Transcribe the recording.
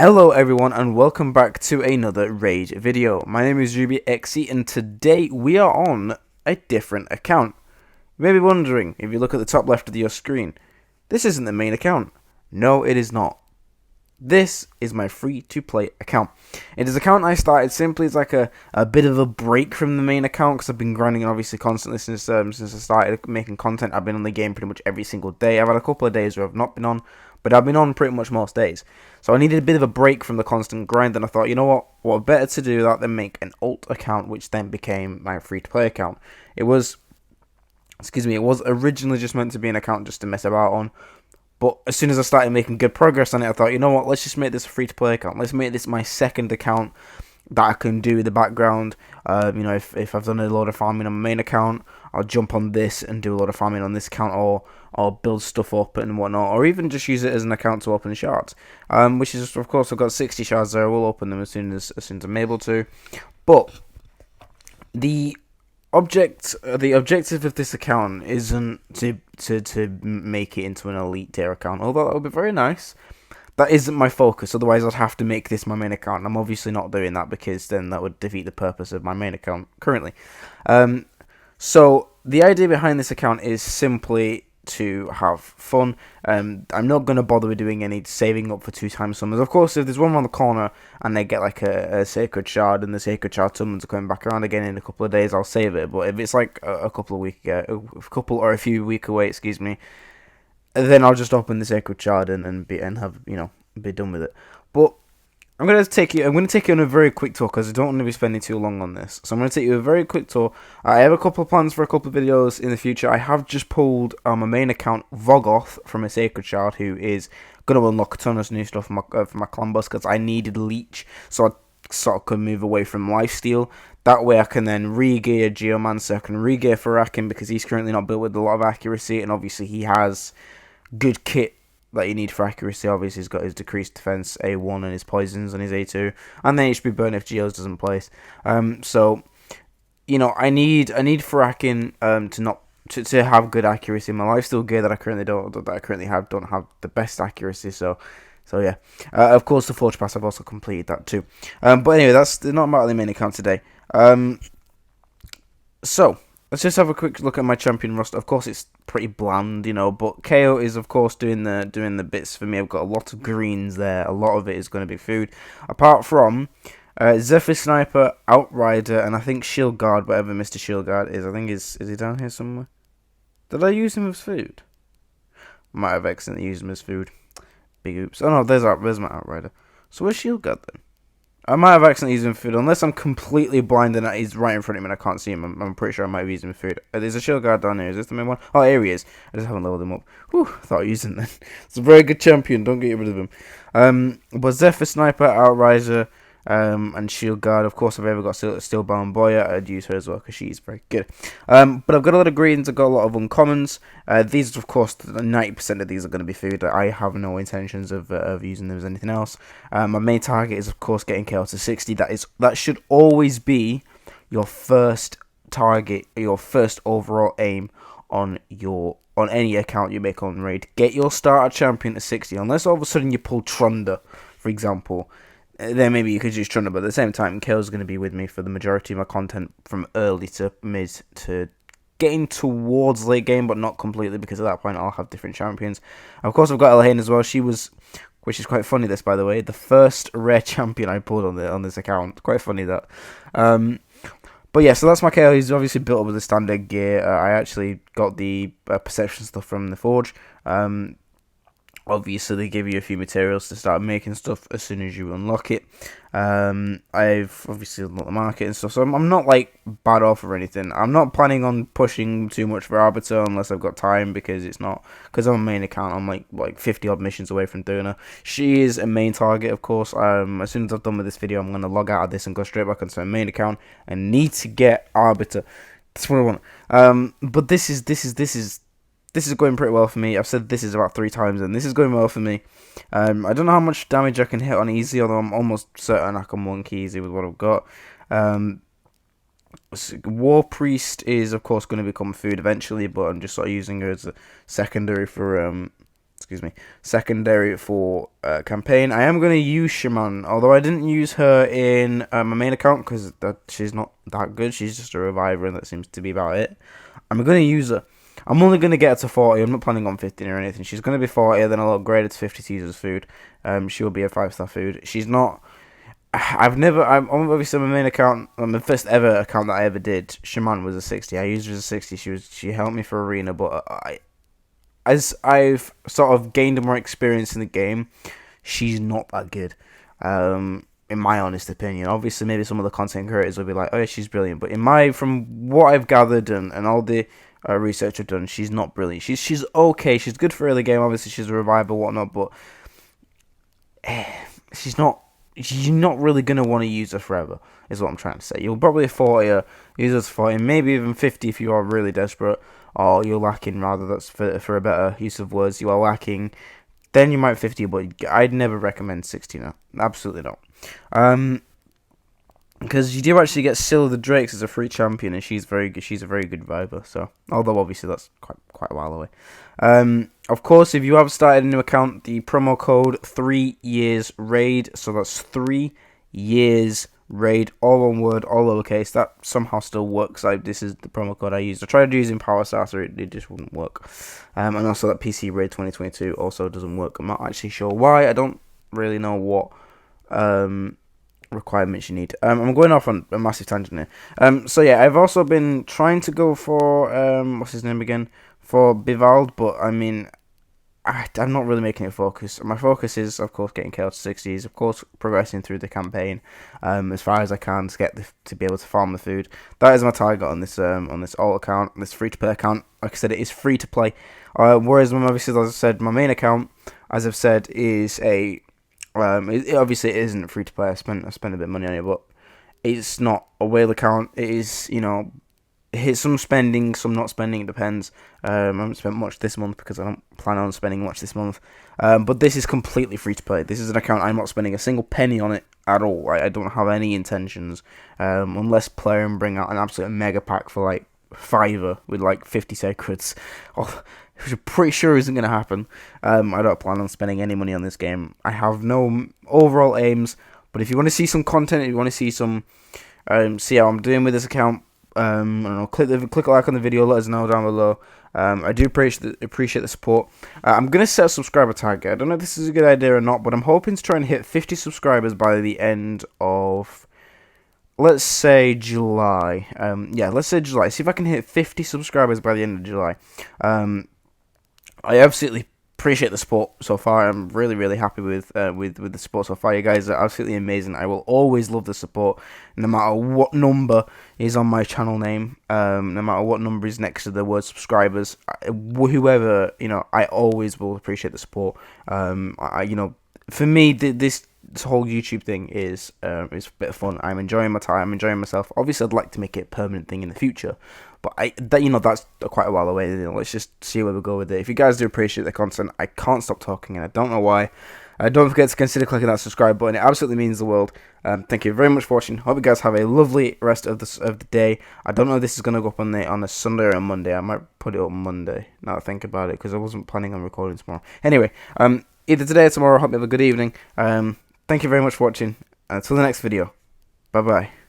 Hello everyone and welcome back to another Rage video. My name is RubyXE and today we are on a different account. You may be wondering, if you look at the top left of your screen, this isn't the main account. No, it is not. This is my free-to-play account. It is an account I started simply as like a bit of a break from the main account because I've been grinding obviously constantly since I started making content. I've been on the game pretty much every single day. I've had a couple of days where I've not been on, but I've been on pretty much most days. So I needed a bit of a break from the constant grind, and I thought, you know what better to do that than make an alt account, which then became my free-to-play account. It was originally just meant to be an account just to mess about on. But as soon as I started making good progress on it, I thought, you know what, let's just make this a free-to-play account. Let's make this my second account that I can do in the background. If I've done a load of farming on my main account, I'll jump on this and do a lot of farming on this account, or I'll build stuff up and whatnot, or even just use it as an account to open shards. Which is, of course, I've got 60 shards there. I will open them as soon as I'm able to. But the objective of this account isn't to make it into an elite tier account, although that would be very nice. That isn't my focus, otherwise I'd have to make this my main account. I'm obviously not doing that because then that would defeat the purpose of my main account currently. So the idea behind this account is simply to have fun. I'm not going to bother with doing any saving up for 2-time summons. Of course, if there's one around the corner and they get like a sacred shard and the sacred shard summons are coming back around again in a couple of days, I'll save it. But if it's like a few weeks away, excuse me, then I'll just open the sacred shard and be done with it. But I'm going to take you on a very quick tour because I don't want to be spending too long on this. So I'm going to take you a very quick tour. I have a couple of plans for a couple of videos in the future. I have just pulled my main account, Vogoth, from a Sacred Shard, who is going to unlock a ton of new stuff for my clan boss because I needed Leech, so I sort of could move away from Lifesteal. That way I can then re-gear Geomancer, I can re-gear Farakin because he's currently not built with a lot of accuracy, and obviously he has good kit that you need for accuracy. Obviously, he's got his decreased defense A1 and his poisons and his A2, and then HP burn if Geos doesn't place. So I need Farakin to have good accuracy. My lifesteal gear that I currently don't have the best accuracy. So yeah. Of course, the Forge Pass I've also completed that too. But anyway, that's not about the main account today. So let's just have a quick look at my champion roster. Of course, it's pretty bland, but KO is, of course, doing the bits for me. I've got a lot of greens there. A lot of it is going to be food. Apart from Zephyr Sniper, Outrider, and I think Shield Guard, whatever Mr. Shield Guard is. I think is he down here somewhere? Did I use him as food? Might have accidentally used him as food. Big oops. Oh no, there's my Outrider. So where's Shield Guard then? I might have accidentally used him for food, unless I'm completely blind and he's right in front of me and I can't see him. I'm pretty sure I might have used him for food. There's a shield guard down here. Is this the main one? Oh, here he is. I just haven't leveled him up. Whew, I thought I used him then. It's a very good champion. Don't get rid of him. But Zephyr Sniper, Outrider, and Shield Guard. Of course, if I ever got Steelbound Boya, I'd use her as well because she's very good. But I've got a lot of greens. I've got a lot of uncommons. These, of course, 90% of these are going to be food. I have no intentions of using them as anything else. My main target is, of course, getting KO to 60. That should always be your first target, your first overall aim on any account you make on raid. Get your starter champion to 60. Unless all of a sudden you pull Trunda, for example. Then maybe you could use Trunda, but at the same time, Kale's going to be with me for the majority of my content from early to mid to getting towards late game, but not completely, because at that point I'll have different champions. Of course, I've got Elhain as well. She was, which is quite funny, this, by the way, the first rare champion I pulled on this account. Quite funny, that. But yeah, so that's my KO. He's obviously built up with the standard gear. I actually got the perception stuff from the Forge. Obviously, they give you a few materials to start making stuff as soon as you unlock it. I've obviously unlocked the market and stuff, so I'm not like bad off or anything. I'm not planning on pushing too much for Arbiter unless I've got time, because I'm a main account. I'm like 50 odd missions away from doing her. She is a main target, of course. As soon as I've done with this video, I'm gonna log out of this and go straight back onto my main account and need to get Arbiter. That's what I want. But this is going pretty well for me. I've said this is about 3 times, and this is going well for me. I don't know how much damage I can hit on easy, although I'm almost certain I can monk easy with what I've got. War Priest is, of course, going to become food eventually, but I'm just sort of using her as a secondary for excuse me, secondary for campaign. I am going to use Shaman, although I didn't use her in my main account because she's not that good. She's just a reviver, and that seems to be about it. I'm going to use her. I'm only going to get her to 40. I'm not planning on 15 or anything. She's going to be 40, then I'll upgrade it to 50 to use as food. She will be a 5-star food. She's not... I'm obviously my main account, my first ever account that I ever did, Shaman was a 60. I used her as a 60. She helped me for arena, but as I've sort of gained more experience in the game, she's not that good. In my honest opinion. Obviously, maybe some of the content creators will be like, "Oh, yeah, she's brilliant," but from what I've gathered and all the research I've done, she's not brilliant. She's okay. She's good for early game. Obviously, she's a revival, whatnot, but she's not. You're not really gonna want to use her forever. Is what I'm trying to say. You'll probably 40 her, use her to 40, maybe even 50 if you are really desperate, or you're lacking. Rather, that's for a better use of words. You are lacking. Then you might 50, but I'd never recommend 60 now. Absolutely not. Because you do actually get Scylla the Drakes as a free champion, and she's very good. She's a very good reviver. So, although obviously that's quite a while away. Of course, if you have started a new account, the promo code 3 years raid. So that's 3 years raid, all one word, all lowercase. That somehow still works. This is the promo code I used. I tried to use in Power Starter, it just wouldn't work. And also that PC raid 2022 also doesn't work. I'm not actually sure why. I don't really know what requirements you need. I'm going off on a massive tangent here. So yeah, I've also been trying to go for what's his name again, for Bivald, but I mean, I'm not really making it focus. My focus is, of course, getting KO to 60s, of course, progressing through the campaign as far as I can to be able to farm the food. That is my target on this alt account, this free to play account. Like I said, it is free to play. Whereas obviously, as I said, my main account, as I've said, is a obviously it isn't free to play. I spent a bit of money on it, but it's not a whale account. It is, hit some spending, some not spending. It depends. I haven't spent much this month because I don't plan on spending much this month. But this is completely free to play. This is an account I'm not spending a single penny on it at all. I don't have any intentions, unless Player and bring out an absolute mega pack for like $5 with like 50 sacreds. Which I'm pretty sure isn't going to happen. I don't plan on spending any money on this game. I have no overall aims, but if you want to see some content, if you want to see some, see how I'm doing with this account, I don't know, click a like on the video, let us know down below. I do appreciate the support. I'm going to set a subscriber target. I don't know if this is a good idea or not, but I'm hoping to try and hit 50 subscribers by the end of, let's say, July. Yeah, let's say July. See if I can hit 50 subscribers by the end of July. I absolutely appreciate the support so far. I'm really happy with the support so far. You guys are absolutely amazing. I will always love the support, no matter what number is on my channel name. No matter what number is next to the word subscribers, whoever, I always will appreciate the support. For me, this whole YouTube thing is a bit of fun. I'm enjoying my time. I'm enjoying myself. Obviously, I'd like to make it a permanent thing in the future, but that's quite a while away. Let's just see where we go with it. If you guys do appreciate the content, I can't stop talking, and I don't know why. Don't forget to consider clicking that subscribe button. It absolutely means the world. Thank you very much for watching. Hope you guys have a lovely rest of the day. I don't know if this is going to go up on a Sunday or a Monday. I might put it up Monday, now that I think about it, because I wasn't planning on recording tomorrow. Anyway, either today or tomorrow. Hope you have a good evening. Thank you very much for watching. Until the next video. Bye-bye.